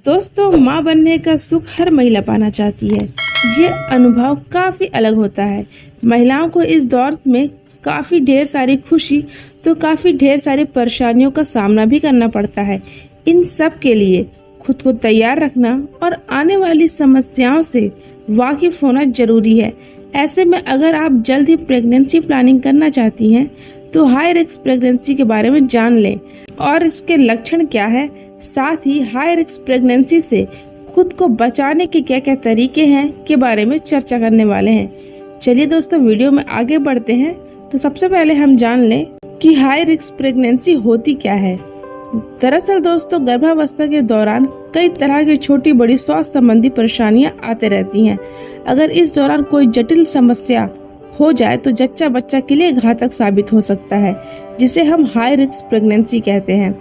दोस्तों, माँ बनने का सुख हर महिला पाना चाहती है। ये अनुभव काफ़ी अलग होता है। महिलाओं को इस दौर में काफ़ी ढेर सारी खुशी तो काफ़ी ढेर सारी परेशानियों का सामना भी करना पड़ता है। इन सब के लिए खुद को तैयार रखना और आने वाली समस्याओं से वाकिफ होना जरूरी है। ऐसे में अगर आप जल्द ही प्रेगनेंसी प्लानिंग करना चाहती हैं तो हाई रिस्क प्रेगनेंसी के बारे में जान लें और इसके लक्षण क्या है, साथ ही हाई रिस्क प्रेगनेंसी से खुद को बचाने के क्या क्या तरीके हैं के बारे में चर्चा करने वाले हैं। चलिए दोस्तों, वीडियो में आगे बढ़ते हैं। तो सबसे पहले हम जान लें कि हाई रिस्क प्रेगनेंसी होती क्या है। दरअसल दोस्तों, गर्भावस्था के दौरान कई तरह की छोटी बड़ी स्वास्थ्य संबंधी परेशानियां आते रहती हैं। अगर इस दौरान कोई जटिल समस्या हो जाए तो जच्चा बच्चा के लिए घातक साबित हो सकता है, जिसे हम हाई रिस्क प्रेगनेंसी कहते हैं।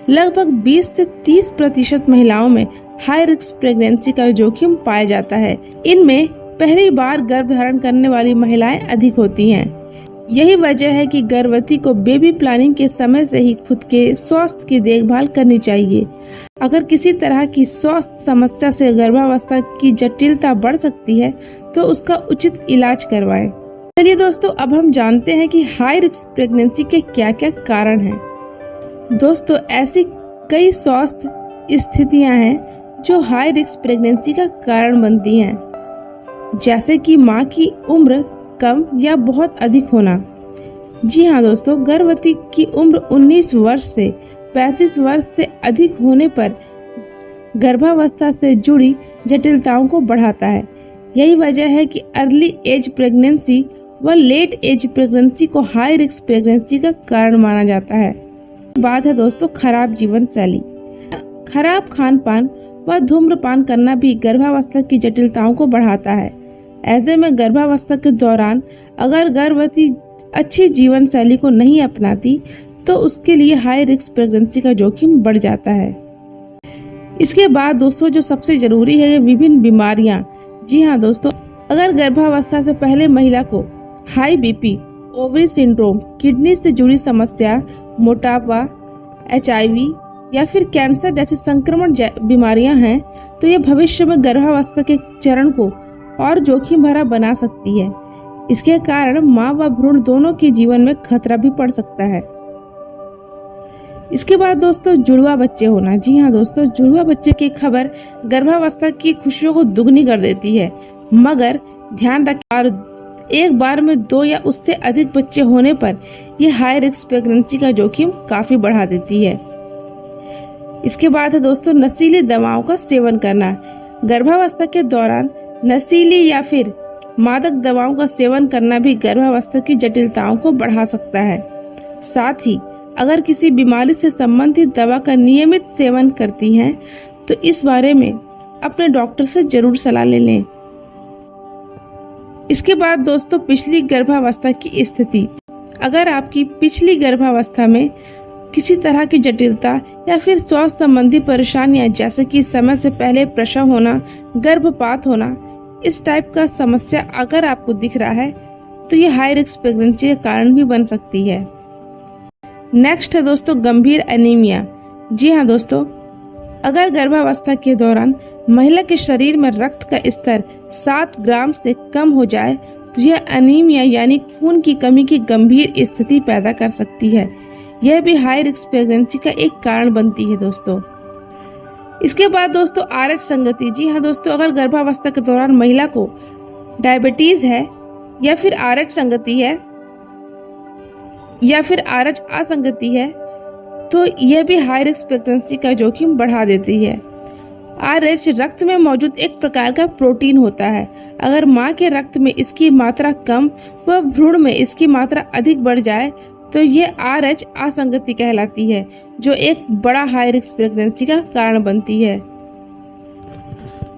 लगभग 20 से 30% महिलाओं में हाई रिस्क प्रेगनेंसी का जोखिम पाया जाता है। इनमें पहली बार गर्भ धारण करने वाली महिलाएं अधिक होती हैं। यही वजह है कि गर्भवती को बेबी प्लानिंग के समय से ही खुद के स्वास्थ्य की देखभाल करनी चाहिए। अगर किसी तरह की स्वास्थ्य समस्या से गर्भावस्था की जटिलता बढ़ सकती है तो उसका उचित इलाज करवाएं। चलिए दोस्तों, अब हम जानते हैं कि हाई रिस्क प्रेगनेंसी के क्या क्या कारण हैं। दोस्तों, ऐसी कई स्वास्थ्य स्थितियां हैं जो हाई रिस्क प्रेगनेंसी का कारण बनती हैं, जैसे कि मां की उम्र कम या बहुत अधिक होना। जी हाँ दोस्तों, गर्भवती की उम्र 19 वर्ष से 35 वर्ष से अधिक होने पर गर्भावस्था से जुड़ी जटिलताओं को बढ़ाता है। यही वजह है कि अर्ली एज प्रेगनेंसी व लेट एज प्रेगनेंसी को हाई रिस्क प्रेगनेंसी का कारण माना जाता है। बात है दोस्तों खराब जीवन शैली। खराब खान पान व धूम्रपान करना भी गर्भावस्था की जटिलताओं को बढ़ाता है। ऐसे में गर्भावस्था के दौरान अगर गर्भवती अच्छी जीवन शैली को नहीं अपनाती तो उसके लिए हाई रिस्क प्रेगनेंसी का जोखिम बढ़ जाता है। इसके बाद दोस्तों, जो सबसे जरूरी है, विभिन्न बीमारियां। जी हाँ दोस्तों, अगर गर्भावस्था से पहले महिला को high BP, ovary syndrome, kidney से जुड़ी समस्या, मोटापा, HIV या फिर कैंसर जैसी संक्रमण बीमारियां हैं तो ये भविष्य में गर्भावस्था के चरण को और जोखिम भरा बना सकती है। इसके कारण मां व भ्रूण दोनों के जीवन में खतरा भी पड़ सकता है। इसके बाद दोस्तों, जुड़वा बच्चे होना। जी हाँ दोस्तों, जुड़वा बच्चे की खबर गर्भावस्था की खुशियों को दुगनी कर देती है, मगर ध्यान रखें एक बार में 2 या उससे अधिक बच्चे होने पर यह हाई रिस्क प्रेगनेंसी का जोखिम काफी बढ़ा देती है। इसके बाद है दोस्तों, नशीली दवाओं का सेवन करना। गर्भावस्था के दौरान नशीली या फिर मादक दवाओं का सेवन करना भी गर्भावस्था की जटिलताओं को बढ़ा सकता है। साथ ही अगर किसी बीमारी से संबंधित दवा का नियमित सेवन करती हैं तो इस बारे में अपने डॉक्टर से जरूर सलाह ले लें। इसके बाद दोस्तों, पिछली गर्भावस्था की स्थिति। अगर आपकी पिछली गर्भावस्था में किसी तरह की जटिलता या फिर स्वास्थ्य संबंधी परेशानियां, जैसे कि समय से पहले प्रसव होना, गर्भपात होना, इस टाइप का समस्या अगर आपको दिख रहा है तो ये हाई रिस्क प्रेगनेंसी का कारण भी बन सकती है। नेक्स्ट है दोस्तों, गंभीर एनीमिया। जी हाँ दोस्तों, अगर गर्भावस्था के दौरान महिला के शरीर में रक्त का स्तर 7 ग्राम से कम हो जाए तो यह एनीमिया यानी खून की कमी की गंभीर स्थिति पैदा कर सकती है। यह भी हाई रिस्क प्रेगनेंसी का एक कारण बनती है दोस्तों। इसके बाद दोस्तों, RH संगति। जी हाँ दोस्तों, अगर गर्भावस्था के दौरान महिला को डायबिटीज है या फिर RH संगति है या फिर RH असंगति है तो यह भी हाई रिस्क प्रेगनेंसी का जोखिम बढ़ा देती है। RH रक्त में मौजूद एक प्रकार का प्रोटीन होता है। अगर मां के रक्त में इसकी मात्रा कम व भ्रूण में इसकी मात्रा अधिक बढ़ जाए तो ये RH असंगति कहलाती है, जो एक बड़ा हाई रिस्क प्रेगनेंसी का कारण बनती है।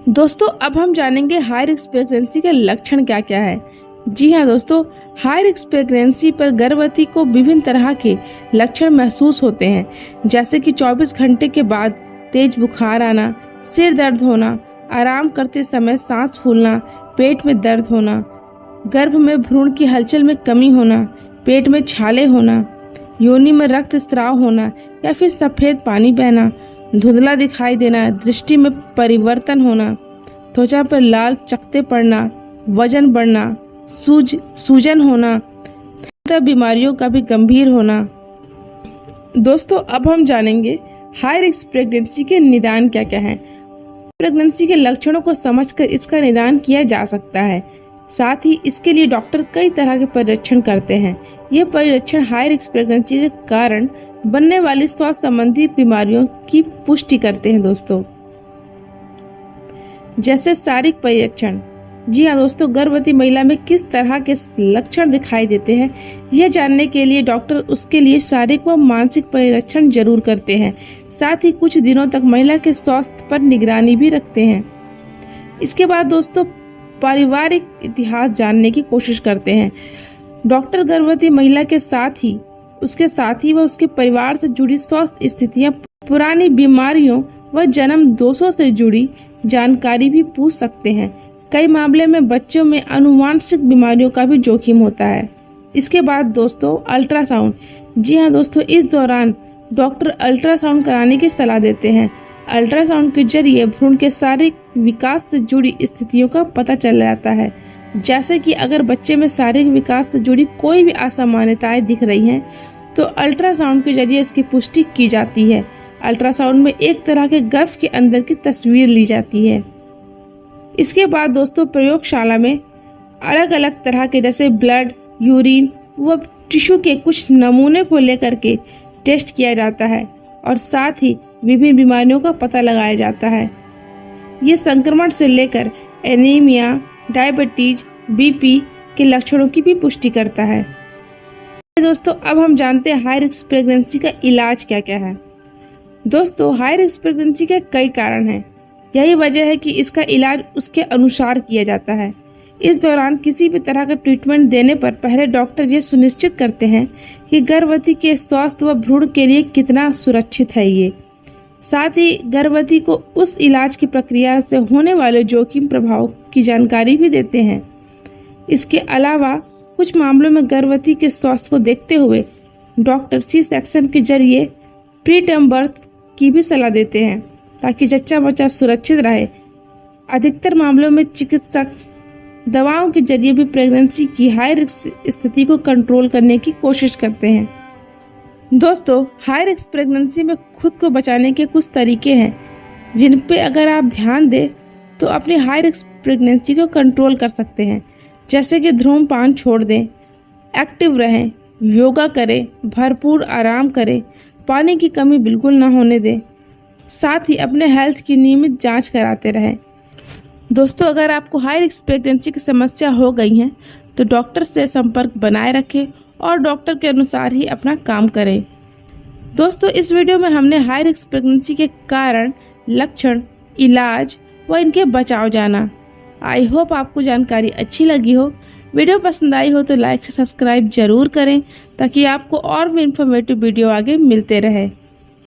दोस्तों, अब हम जानेंगे हाई रिस्क प्रेगनेंसी के लक्षण क्या क्या है। जी हाँ दोस्तों, हाई रिस्क प्रेगनेंसी पर गर्भवती को विभिन्न तरह के लक्षण महसूस होते हैं, जैसे कि 24 घंटे के बाद तेज बुखार आना, सिर दर्द होना, आराम करते समय सांस फूलना, पेट में दर्द होना, गर्भ में भ्रूण की हलचल में कमी होना, पेट में छाले होना, योनि में रक्तस्राव होना या फिर सफेद पानी बहना, धुंधला दिखाई देना, दृष्टि में परिवर्तन होना, त्वचा पर लाल चकत्ते पड़ना, वजन बढ़ना, सूजन होना, बीमारियों का भी गंभीर होना। दोस्तों अब हम जानेंगे हाई रिस्क प्रेगनेंसी के निदान क्या क्या हैं। प्रेगनेंसी के लक्षणों को समझकर इसका निदान किया जा सकता है। साथ ही इसके लिए डॉक्टर कई तरह के परीक्षण करते हैं। ये परीक्षण हाई रिस्क प्रेगनेंसी के कारण बनने वाली स्वास्थ्य संबंधी बीमारियों की पुष्टि करते हैं दोस्तों। जैसे शारीरिक परीक्षण। जी हाँ दोस्तों, गर्भवती महिला में किस तरह के लक्षण दिखाई देते हैं, यह जानने के लिए डॉक्टर उसके लिए शारीरिक व मानसिक परीक्षण जरूर करते हैं। साथ ही कुछ दिनों तक महिला के स्वास्थ्य पर निगरानी भी रखते हैं। इसके बाद दोस्तों पारिवारिक इतिहास जानने की कोशिश करते हैं। डॉक्टर गर्भवती महिला के साथ ही उसके साथी व उसके परिवार से जुड़ी स्वास्थ्य स्थितियां, पुरानी बीमारियों व जन्म दोषों से जुड़ी जानकारी भी पूछ सकते हैं। कई मामले में बच्चों में आनुवंशिक बीमारियों का भी जोखिम होता है। इसके बाद दोस्तों अल्ट्रासाउंड। जी हाँ दोस्तों, इस दौरान डॉक्टर अल्ट्रासाउंड कराने की सलाह देते हैं। अल्ट्रासाउंड के जरिए भ्रूण के शारीरिक विकास से जुड़ी स्थितियों का पता चल जाता है। जैसे कि अगर बच्चे में शारीरिक विकास से जुड़ी कोई भी असामान्यताएं दिख रही हैं तो अल्ट्रासाउंड के जरिए इसकी पुष्टि की जाती है। अल्ट्रासाउंड में एक तरह के गर्भ के अंदर की तस्वीर ली जाती है। इसके बाद दोस्तों प्रयोगशाला में अलग अलग तरह के जैसे ब्लड, यूरिन व टिश्यू के कुछ नमूने को लेकर के टेस्ट किया जाता है और साथ ही विभिन्न बीमारियों का पता लगाया जाता है। ये संक्रमण से लेकर एनीमिया, डायबिटीज, बीपी के लक्षणों की भी पुष्टि करता है। दोस्तों अब हम जानते हैं हाई रिस्क प्रेगनेंसी का इलाज क्या क्या है। दोस्तों हाई रिस्क प्रेगनेंसी के कई कारण हैं। यही वजह है कि इसका इलाज उसके अनुसार किया जाता है। इस दौरान किसी भी तरह का ट्रीटमेंट देने पर पहले डॉक्टर ये सुनिश्चित करते हैं कि गर्भवती के स्वास्थ्य व भ्रूण के लिए कितना सुरक्षित है ये। साथ ही गर्भवती को उस इलाज की प्रक्रिया से होने वाले जोखिम प्रभाव की जानकारी भी देते हैं। इसके अलावा कुछ मामलों में गर्भवती के स्वास्थ्य को देखते हुए डॉक्टर सी सेक्शन के जरिए प्री टर्म बर्थ की भी सलाह देते हैं ताकि जच्चा बच्चा सुरक्षित रहे। अधिकतर मामलों में चिकित्सक दवाओं के जरिए भी प्रेगनेंसी की हाई रिस्क स्थिति को कंट्रोल करने की कोशिश करते हैं। दोस्तों हाई रिस्क प्रेगनेंसी में खुद को बचाने के कुछ तरीके हैं जिन पे अगर आप ध्यान दें तो अपनी हाई रिस्क प्रेगनेंसी को कंट्रोल कर सकते हैं। जैसे कि धूम्रपान छोड़ दें, एक्टिव रहें, योगा करें, भरपूर आराम करें, पानी की कमी बिल्कुल ना होने दें। साथ ही अपने हेल्थ की नियमित जांच कराते रहें। दोस्तों अगर आपको हाई रिस्क प्रेगनेंसी की समस्या हो गई है तो डॉक्टर से संपर्क बनाए रखें और डॉक्टर के अनुसार ही अपना काम करें। दोस्तों इस वीडियो में हमने हाई रिस्क प्रेगनेंसी के कारण, लक्षण, इलाज व इनके बचाव जाना। आई होप आपको जानकारी अच्छी लगी हो। वीडियो पसंद आई हो तो लाइक से सब्सक्राइब जरूर करें ताकि आपको और भी इन्फॉर्मेटिव वीडियो आगे मिलते रहे।